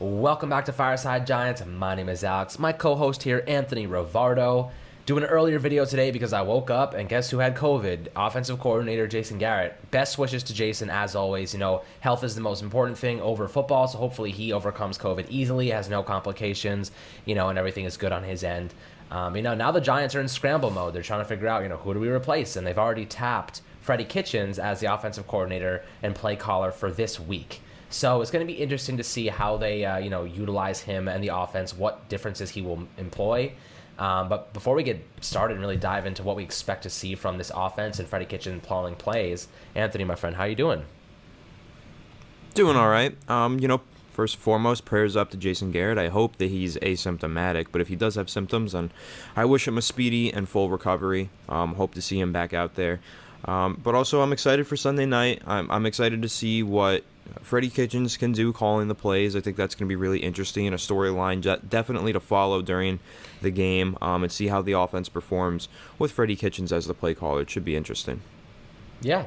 Welcome back to Fireside Giants. My name is Alex. My co-host here, Anthony Rivardo. Doing an earlier video today because I woke up and guess who had COVID? Offensive coordinator Jason Garrett. Best wishes to Jason as always. Health is the most important thing over football, so hopefully he overcomes COVID easily, has no complications, and everything is good on his end. Now the Giants are in scramble mode. They're trying to figure out, who do we replace? And they've already tapped Freddie Kitchens as the offensive coordinator and play caller for this week. So it's going to be interesting to see how they, utilize him and the offense, what differences he will employ. But before we get started and really dive into what we expect to see from this offense and Freddie Kitchens calling plays, Anthony, my friend, how you doing? Doing all right. First and foremost, prayers up to Jason Garrett. I hope that he's asymptomatic, but if he does have symptoms, then I wish him a speedy and full recovery. Hope to see him back out there. But also, I'm excited for Sunday night. I'm excited to see what Freddie Kitchens can do calling the plays. I think that's going to be really interesting and a storyline definitely to follow during the game and see how the offense performs with Freddie Kitchens as the play caller. It should be interesting. Yeah,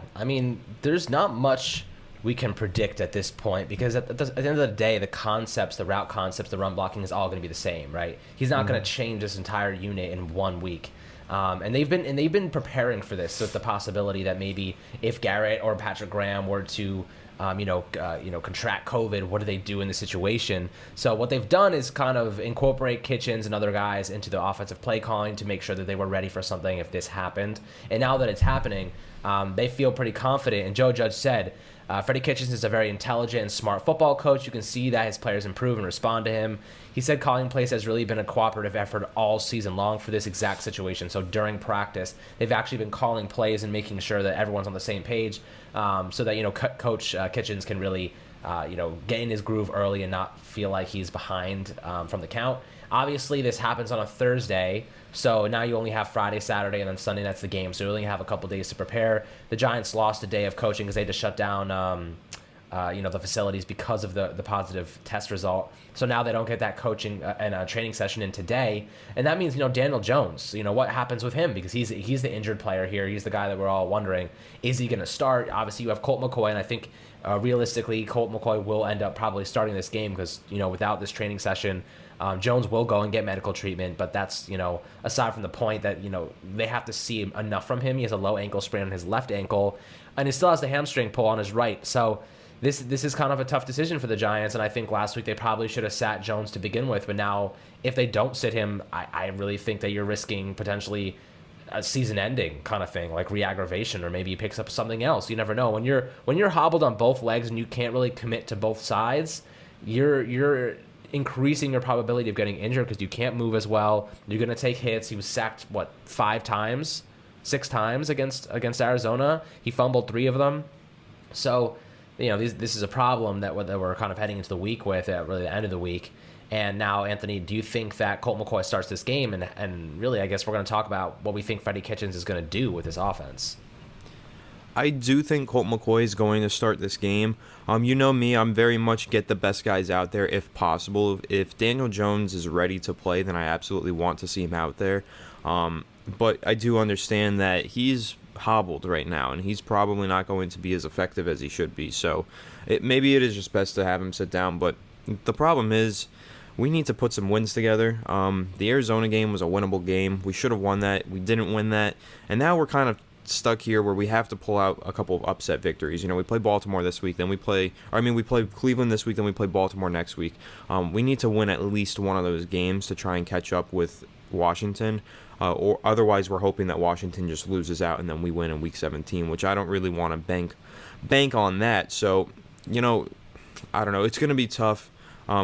there's not much we can predict at this point because at the end of the day, the concepts, the route concepts, the run blocking is all going to be the same, right? He's not going to change this entire unit in 1 week. And they've been preparing for this. So the possibility that maybe if Garrett or Patrick Graham were to contract COVID, what do they do in the situation? So what they've done is kind of incorporate Kitchens and other guys into the offensive play calling to make sure that they were ready for something if this happened. And now that it's happening, they feel pretty confident. And Joe Judge said, Freddie Kitchens is a very intelligent and smart football coach. You can see that his players improve and respond to him. He said calling plays has really been a cooperative effort all season long for this exact situation. So during practice, they've actually been calling plays and making sure that everyone's on the same page so that, Coach Kitchens can really, get in his groove early and not feel like he's behind from the count. Obviously, this happens on a Thursday, so now you only have Friday, Saturday, and then Sunday, that's the game. So you only have a couple days to prepare. The Giants lost a day of coaching because they had to shut down the facilities because of the positive test result. So now they don't get that coaching and training session in today. And that means, Daniel Jones, what happens with him? Because he's the injured player here. He's the guy that we're all wondering, is he going to start? Obviously, you have Colt McCoy, and I think realistically, Colt McCoy will end up probably starting this game because, without this training session, Jones will go and get medical treatment, but that's, aside from the point that, they have to see enough from him. He has a low ankle sprain on his left ankle, and he still has the hamstring pull on his right. So this is kind of a tough decision for the Giants, and I think last week they probably should have sat Jones to begin with, but now if they don't sit him, I really think that you're risking potentially a season-ending kind of thing, like re-aggravation, or maybe he picks up something else. You never know. When you're hobbled on both legs and you can't really commit to both sides, you're increasing your probability of getting injured because you can't move as well. You're going to take hits. He was sacked, 6 times against Arizona. He fumbled 3 of them. So, this is a problem that we're kind of heading into the week with, at really the end of the week. And now, Anthony, do you think that Colt McCoy starts this game? And really, I guess we're going to talk about what we think Freddie Kitchens is going to do with his offense. I do think Colt McCoy is going to start this game. You know me, I'm very much get the best guys out there if possible. If Daniel Jones is ready to play, then I absolutely want to see him out there. But I do understand that he's hobbled right now, and he's probably not going to be as effective as he should be. So maybe it is just best to have him sit down. But the problem is we need to put some wins together. The Arizona game was a winnable game. We should have won that. We didn't win that. And now we're kind of stuck here where we have to pull out a couple of upset victories. We play Baltimore this week, then we play Cleveland this week, then we play Baltimore next week. We need to win at least one of those games to try and catch up with Washington, or otherwise we're hoping that Washington just loses out and then we win in week 17, which I don't really want to bank on that. So, I don't know. It's going to be tough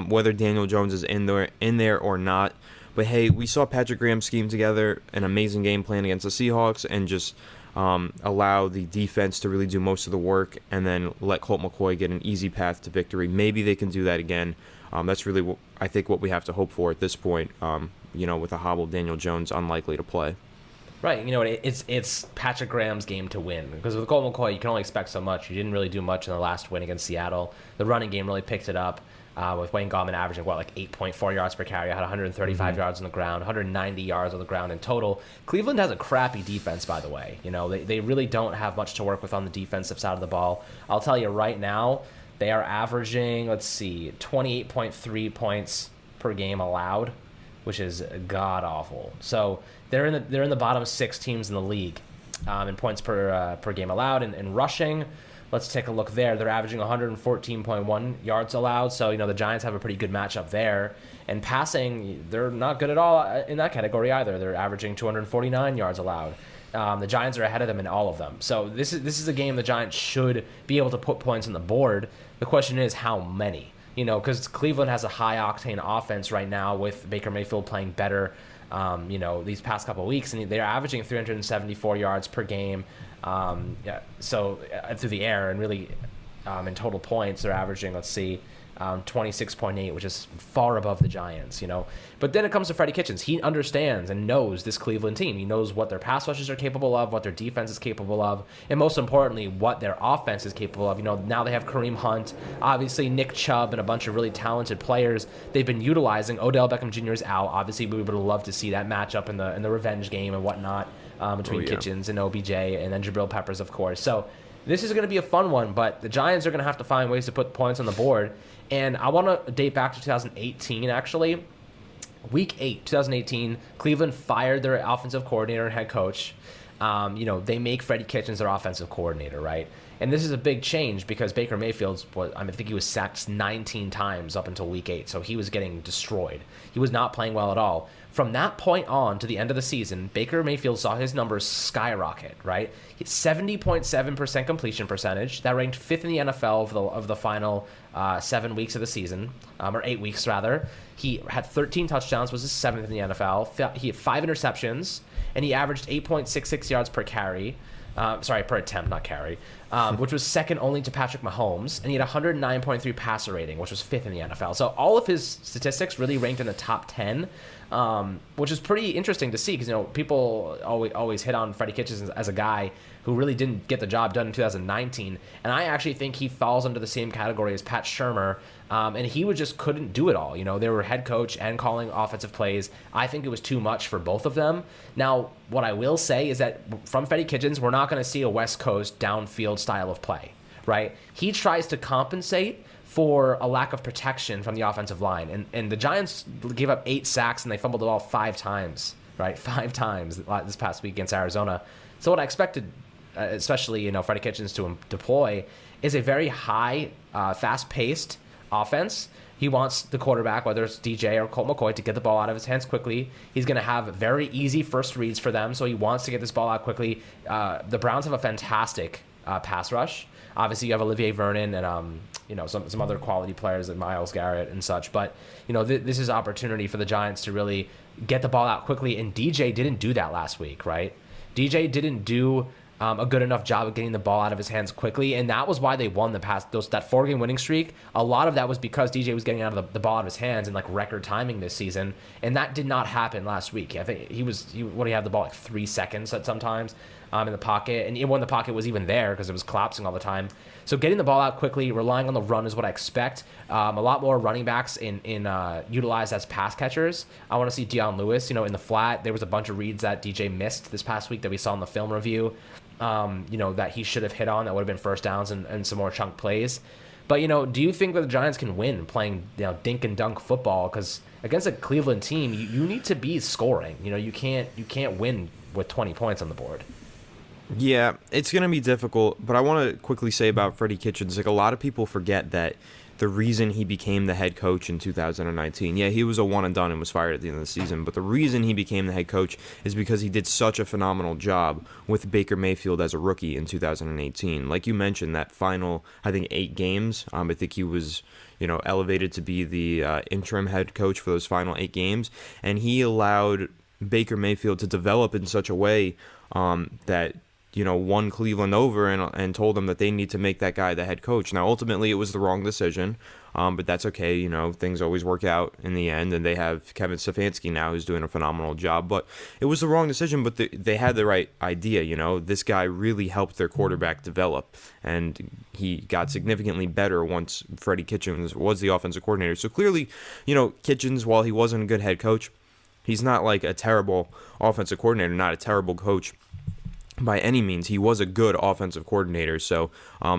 whether Daniel Jones is in there or not. But hey, we saw Patrick Graham scheme together an amazing game plan against the Seahawks and just allow the defense to really do most of the work and then let Colt McCoy get an easy path to victory. Maybe they can do that again. That's really, I think, what we have to hope for at this point, with a hobbled Daniel Jones unlikely to play. Right. It's Patrick Graham's game to win because with Colt McCoy, you can only expect so much. You didn't really do much in the last win against Seattle. The running game really picked it up. With Wayne Gallman averaging, 8.4 yards per carry, had 135 yards on the ground, 190 yards on the ground in total. Cleveland has a crappy defense, by the way. They really don't have much to work with on the defensive side of the ball. I'll tell you right now, They are averaging, let's see, 28.3 points per game allowed, which is god awful. So they're in the bottom 6 teams in the league in points per game allowed. And rushing, let's take a look there. They're averaging 114.1 yards allowed. So the Giants have a pretty good matchup there. And passing, they're not good at all in that category either. They're averaging 249 yards allowed. The Giants are ahead of them in all of them. So this is a game the Giants should be able to put points on the board. The question is how many? Because Cleveland has a high-octane offense right now with Baker Mayfield playing better, these past couple of weeks. And they're averaging 374 yards per game so through the air. And really, in total points, they're averaging, 26.8, which is far above the Giants, But then it comes to Freddie Kitchens. He understands and knows this Cleveland team. He knows what their pass rushes are capable of, what their defense is capable of, and most importantly, what their offense is capable of. Now they have Kareem Hunt, obviously Nick Chubb, and a bunch of really talented players they've been utilizing. Odell Beckham Jr. is out. Obviously, we would have loved to see that matchup in the revenge game and whatnot between Kitchens and OBJ, and then Jabril Peppers, of course. So this is going to be a fun one, but the Giants are going to have to find ways to put points on the board. And I want to date back to 2018, actually. Week 8, 2018, Cleveland fired their offensive coordinator and head coach. They make Freddie Kitchens their offensive coordinator, right? And this is a big change because Baker Mayfield, I think he was sacked 19 times up until week 8, so he was getting destroyed. He was not playing well at all. From that point on to the end of the season, Baker Mayfield saw his numbers skyrocket, right? 70.7% completion percentage. That ranked 5th in the NFL of the final 7 weeks of the season, or 8 weeks rather. He had 13 touchdowns, was his 7th in the NFL. He had 5 interceptions, and he averaged 8.66 yards per carry. Per attempt, not carry, which was second only to Patrick Mahomes, and he had 109.3 passer rating, which was 5th in the NFL. So all of his statistics really ranked in the top 10, which is pretty interesting to see because people always hit on Freddie Kitchens as a guy who really didn't get the job done in 2019, and I actually think he falls under the same category as Pat Shurmur, and he just couldn't do it all. They were head coach and calling offensive plays. I think it was too much for both of them. Now, what I will say is that from Freddie Kitchens, we're not going to see a West Coast downfield style of play, right? He tries to compensate for a lack of protection from the offensive line. And the Giants gave up 8 sacks and they fumbled the ball 5 times, right? 5 times this past week against Arizona. So what I expected, especially, Freddie Kitchens to deploy, is a very high, fast-paced offense. He wants the quarterback, whether it's DJ or Colt McCoy, to get the ball out of his hands quickly. He's going to have very easy first reads for them, so he wants to get this ball out quickly. The Browns have a fantastic pass rush. Obviously, you have Olivier Vernon and some other quality players like Myles Garrett and such. But this is opportunity for the Giants to really get the ball out quickly. And DJ didn't do that last week, right? DJ didn't do a good enough job of getting the ball out of his hands quickly, and that was why they won that 4-game winning streak. A lot of that was because DJ was getting out of the ball out of his hands in record timing this season, and that did not happen last week. I think he had the ball 3 seconds at sometimes in the pocket, and when the pocket was even there because it was collapsing all the time. So getting the ball out quickly, relying on the run is what I expect. A lot more running backs utilized as pass catchers. I want to see Deion Lewis, in the flat. There was a bunch of reads that DJ missed this past week that we saw in the film review. That he should have hit on that would have been first downs and some more chunk plays. But, do you think that the Giants can win playing, dink and dunk football? Because against a Cleveland team, you need to be scoring. You can't win with 20 points on the board. Yeah, it's going to be difficult, but I want to quickly say about Freddie Kitchens, a lot of people forget that the reason he became the head coach in 2019, he was a one and done and was fired at the end of the season, but the reason he became the head coach is because he did such a phenomenal job with Baker Mayfield as a rookie in 2018. Like you mentioned, that final, 8 games, I think he was elevated to be the interim head coach for those final 8 games, and he allowed Baker Mayfield to develop in such a way that won Cleveland over and told them that they need to make that guy the head coach. Now, ultimately, it was the wrong decision, but that's okay. Things always work out in the end, and they have Kevin Stefanski now who's doing a phenomenal job. But it was the wrong decision, but they had the right idea. This guy really helped their quarterback develop, and he got significantly better once Freddie Kitchens was the offensive coordinator. So clearly, Kitchens, while he wasn't a good head coach, he's not like a terrible offensive coordinator, not a terrible coach. by any means. He was a good offensive coordinator, so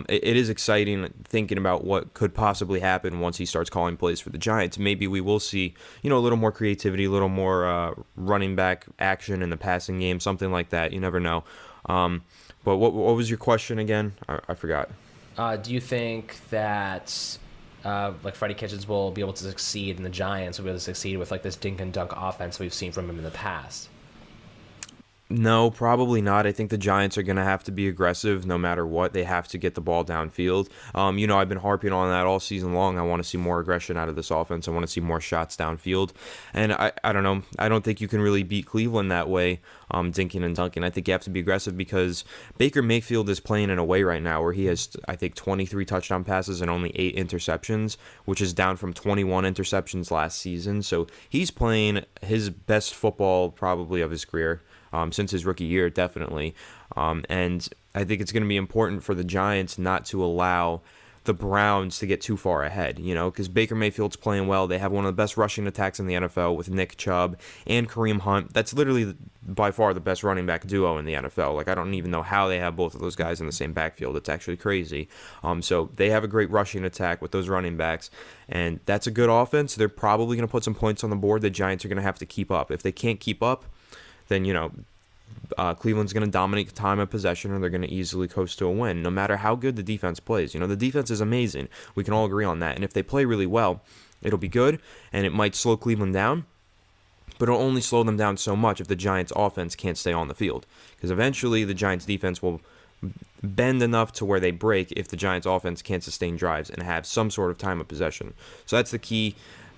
it is exciting thinking about what could possibly happen once he starts calling plays for the Giants. Maybe we will see, a little more creativity, a little more running back action in the passing game, something like that. You never know. But what was your question again? I forgot. Do you think that like Freddie Kitchens will be able to succeed and the Giants will be able to succeed with like this dink and dunk offense we've seen from him in the past? No, probably not. I think the Giants are going to have to be aggressive no matter what. They have to get the ball downfield. I've been harping on that all season long. I want to see more aggression out of this offense. I want to see more shots downfield. And I don't know. I don't think you can really beat Cleveland that way, dinking and dunking. I think you have to be aggressive because Baker Mayfield is playing in a way right now where he has, I think, 23 touchdown passes and only 8 interceptions, which is down from 21 interceptions last season. So he's playing his best football probably of his career. Since his rookie year, definitely. And I think it's going to be important for the Giants not to allow the Browns to get too far ahead, because Baker Mayfield's playing well. They have one of the best rushing attacks in the NFL with Nick Chubb and Kareem Hunt. That's literally by far the best running back duo in the NFL. Like, I don't even know how they have both of those guys in the same backfield. It's actually crazy. So they have a great rushing attack with those running backs, and that's a good offense. They're probably going to put some points on the board. The Giants are going to have to keep up. If they can't keep up, then, Cleveland's going to dominate the time of possession, or they're going to easily coast to a win, no matter how good the defense plays. The defense is amazing. We can all agree on that. And if they play really well, it'll be good, and it might slow Cleveland down, but it'll only slow them down so much if the Giants' offense can't stay on the field. Because eventually the Giants' defense will bend enough to where they break if the Giants' offense can't sustain drives and have some sort of time of possession. So that's the key.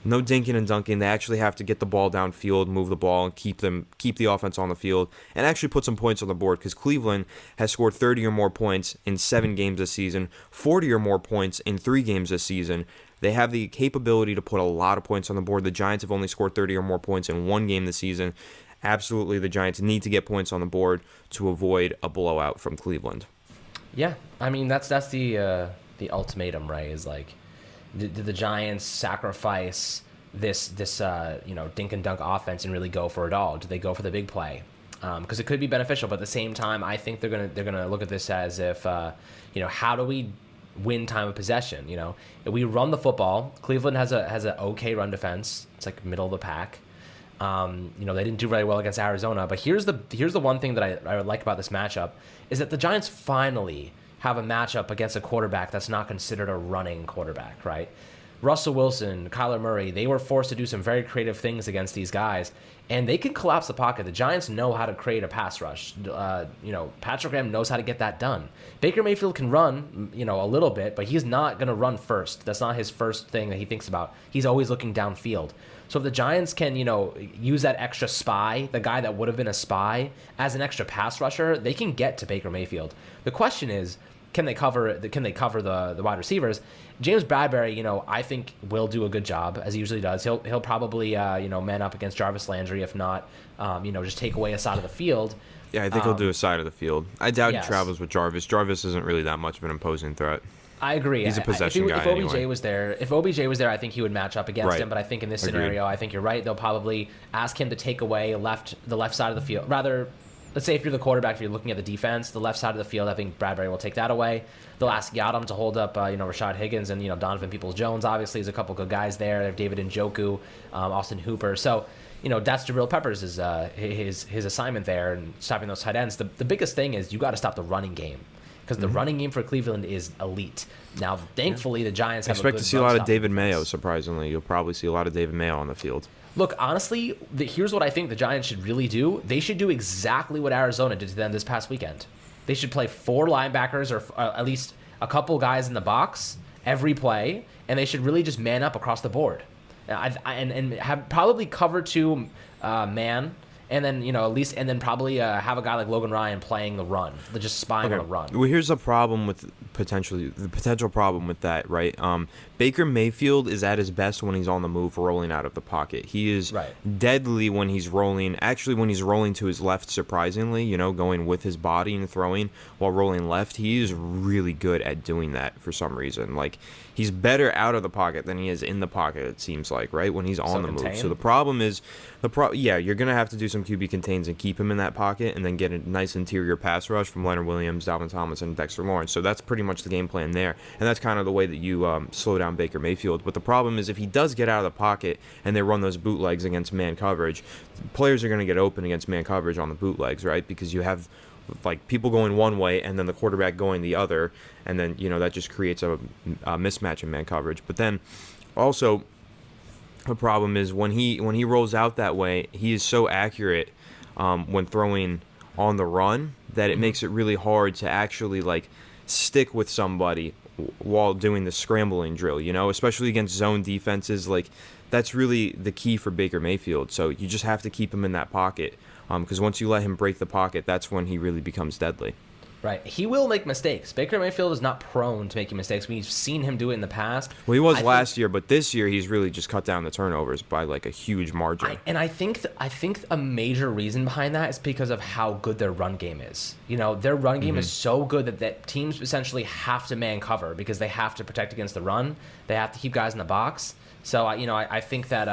No dinking and dunking. They actually have to get the ball downfield, move the ball, and keep the offense on the field, and actually put some points on the board, because Cleveland has scored 30 or more points in 7 games this season, 40 or more points in 3 games this season. They have the capability to put a lot of points on the board. The Giants have only scored 30 or more points in 1 game this season. Absolutely, the Giants need to get points on the board to avoid a blowout from Cleveland. Yeah, I mean that's the ultimatum, right? Is like, did the Giants sacrifice this dink and dunk offense and really go for it all? Do they go for the big play? Because it could be beneficial, but at the same time, I think they're gonna look at this as if how do we win time of possession? If we run the football, Cleveland has a okay run defense. It's like middle of the pack. They didn't do very well against Arizona, but here's the one thing that I like about this matchup is that the Giants finally have a matchup against a quarterback that's not considered a running quarterback, right? Russell Wilson, Kyler Murray, they were forced to do some very creative things against these guys, and they can collapse the pocket. The Giants know how to create a pass rush. Patrick Graham knows how to get that done. Baker Mayfield can run, a little bit, but he's not going to run first. That's not his first thing that he thinks about. He's always looking downfield. So if the Giants can, use that extra spy, the guy that would have been a spy, as an extra pass rusher, they can get to Baker Mayfield. The question is, can they cover the wide receivers? James Bradbury, I think will do a good job, as he usually does. He'll probably man up against Jarvis Landry, if not, just take away a side of the field. Yeah, I think he'll do a side of the field. I doubt he travels with Jarvis. Jarvis isn't really that much of an imposing threat. I agree. He's a possession guy. If OBJ was there, I think he would match up against him. But I think in this scenario, I think you're right. They'll probably ask him to take away the left side of the field. Rather, let's say if you're the quarterback, if you're looking at the defense, the left side of the field, I think Bradbury will take that away. They'll ask Yadam to hold up, Rashad Higgins and, Donovan Peoples-Jones. Obviously, there's a couple good guys there. They have David Njoku, Austin Hooper. So, that's Jabril Peppers' his assignment there and stopping those tight ends. The biggest thing is you got to stop the running game, because the running game for Cleveland is elite. Now, thankfully, the Giants have expect to see a lot of David Mayo, surprisingly. You'll probably see a lot of David Mayo on the field. Look, honestly, here's what I think the Giants should really do. They should do exactly what Arizona did to them this past weekend. They should play 4 linebackers or at least a couple guys in the box every play, and they should really just man up across the board. And have probably cover 2 man, and then probably have a guy like Logan Ryan playing the run, just spying on the run. Well, here's the problem with the potential problem with that, right? Baker Mayfield is at his best when he's on the move, rolling out of the pocket. He is deadly when he's rolling. Actually, when he's rolling to his left, surprisingly, going with his body and throwing while rolling left, he is really good at doing that for some reason. Like, he's better out of the pocket than he is in the pocket, it seems like, right? When he's on the move. So the problem is, you're going to have to do some QB contains and keep him in that pocket, and then get a nice interior pass rush from Leonard Williams, Dalvin Thomas, and Dexter Lawrence. So that's pretty much the game plan there, and that's kind of the way that you slow down Baker Mayfield. But the problem is if he does get out of the pocket and they run those bootlegs against man coverage, players are going to get open against man coverage on the bootlegs, right? Because you have like people going one way and then the quarterback going the other, and then that just creates a mismatch in man coverage. But then also the problem is when he rolls out that way, he is so accurate when throwing on the run that it makes it really hard to actually like stick with somebody while doing the scrambling drill, especially against zone defenses. Like that's really the key for Baker Mayfield. So you just have to keep him in that pocket. Because once you let him break the pocket, that's when he really becomes deadly. Right. He will make mistakes. Baker Mayfield is not prone to making mistakes. We've seen him do it in the past. Well, he was last year, but this year he's really just cut down the turnovers by like a huge margin. I think a major reason behind that is because of how good their run game is. Their run game is so good that teams essentially have to man cover because they have to protect against the run. They have to keep guys in the box. So, I think that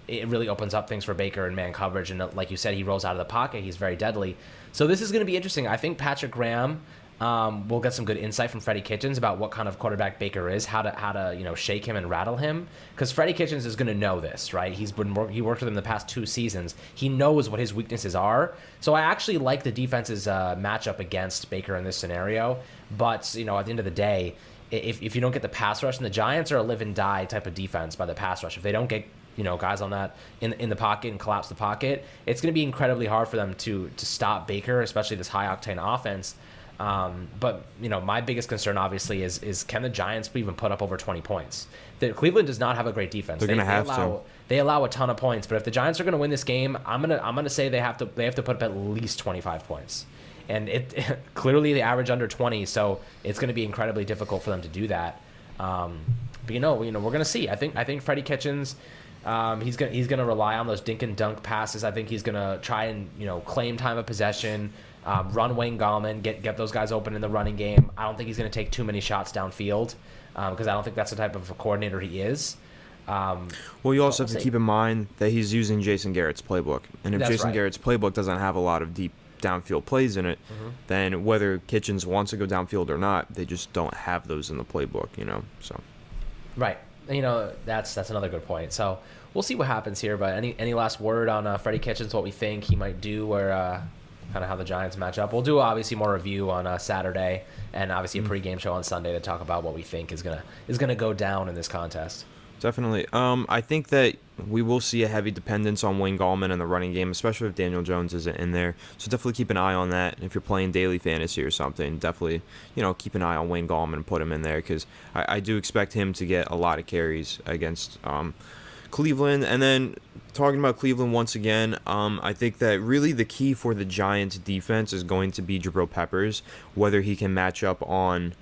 it really opens up things for Baker in man coverage. And like you said, he rolls out of the pocket. He's very deadly. So this is going to be interesting. I think Patrick Graham will get some good insight from Freddie Kitchens about what kind of quarterback Baker is, how to shake him and rattle him. Because Freddie Kitchens is going to know this, right? He worked with him the past 2 seasons. He knows what his weaknesses are. So I actually like the defense's matchup against Baker in this scenario. But, at the end of the day, if you don't get the pass rush, and the Giants are a live and die type of defense by the pass rush. If they don't get guys on that in the pocket and collapse the pocket, it's going to be incredibly hard for them to stop Baker, especially this high octane offense. But my biggest concern obviously is can the Giants even put up over 20 points? Cleveland does not have a great defense. They're going to have to. They allow a ton of points, but if the Giants are going to win this game, I'm gonna say they have to put up at least 25 points. And it clearly they average under 20, so it's going to be incredibly difficult for them to do that. But we're going to see. I think Freddie Kitchens, he's going to rely on those dink and dunk passes. I think he's going to try and claim time of possession, run Wayne Gallman, get those guys open in the running game. I don't think he's going to take too many shots downfield because I don't think that's the type of a coordinator he is. Well, you also have to keep in mind that he's using Jason Garrett's playbook, and if Jason Garrett's playbook doesn't have a lot of deep downfield plays in it, then whether Kitchens wants to go downfield or not, they just don't have those in the playbook, so. Right. That's another good point. So we'll see what happens here, but any last word on Freddie Kitchens, what we think he might do, or kind of how the Giants match up? We'll do obviously more review on Saturday, and obviously a pregame show on Sunday to talk about what we think is gonna go down in this contest. Definitely. I think that we will see a heavy dependence on Wayne Gallman in the running game, especially if Daniel Jones isn't in there. So definitely keep an eye on that. And if you're playing daily fantasy or something, definitely, keep an eye on Wayne Gallman and put him in there because I do expect him to get a lot of carries against Cleveland. And then talking about Cleveland once again, I think that really the key for the Giants defense is going to be Jabril Peppers, whether he can match up on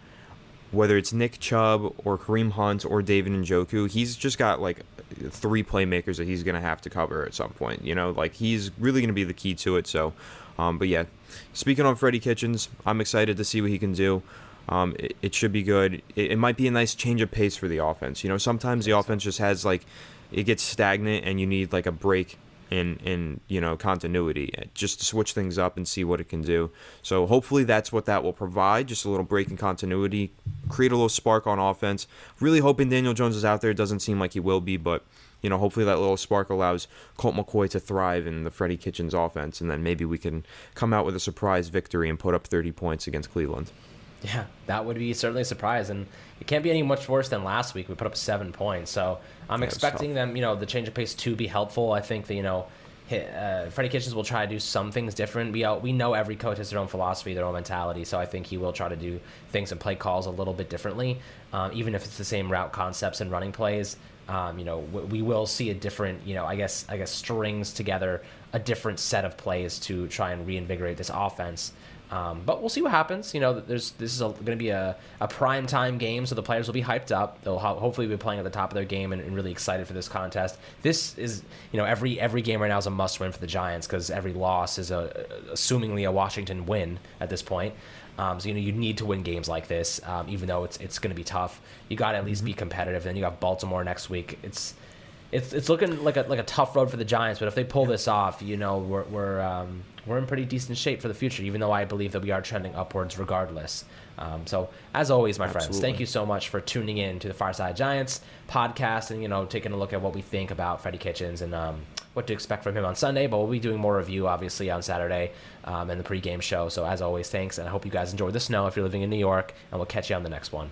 whether it's Nick Chubb or Kareem Hunt or David Njoku. He's just got like 3 playmakers that he's going to have to cover at some point. He's really going to be the key to it. So, but yeah, speaking on Freddie Kitchens, I'm excited to see what he can do. It should be good. It might be a nice change of pace for the offense. Sometimes the offense just has it gets stagnant and you need like a break in continuity just to switch things up and see what it can do. So hopefully that's what that will provide, just a little break in continuity, create a little spark on offense. Really hoping Daniel Jones is out there. It doesn't seem like he will be, but hopefully that little spark allows Colt McCoy to thrive in the Freddie Kitchens offense, and then maybe we can come out with a surprise victory and put up 30 points against Cleveland. Yeah, that would be certainly a surprise, and it can't be any much worse than last week. We put up 7 points, so I'm expecting them, the change of pace to be helpful. I think that, Freddie Kitchens will try to do some things different. We know every coach has their own philosophy, their own mentality, so I think he will try to do things and play calls a little bit differently, even if it's the same route concepts and running plays. We will see a different, I guess strings together a different set of plays to try and reinvigorate this offense. But we'll see what happens. This is going to be a prime time game, so the players will be hyped up. They'll hopefully be playing at the top of their game and really excited for this contest. This is, every game right now is a must win for the Giants because every loss is assumingly a Washington win at this point. So you need to win games like this, even though it's going to be tough. You got to at least be competitive. Then you got Baltimore next week. It's it's looking like a tough road for the Giants. But if they pull this off, we're in pretty decent shape for the future. Even though I believe that we are trending upwards, regardless. So as always, my friends, thank you so much for tuning in to the Fireside Giants podcast and taking a look at what we think about Freddie Kitchens and what to expect from him on Sunday. But we'll be doing more review obviously on Saturday and the pregame show. So as always, thanks, and I hope you guys enjoyed the snow if you're living in New York, and we'll catch you on the next one.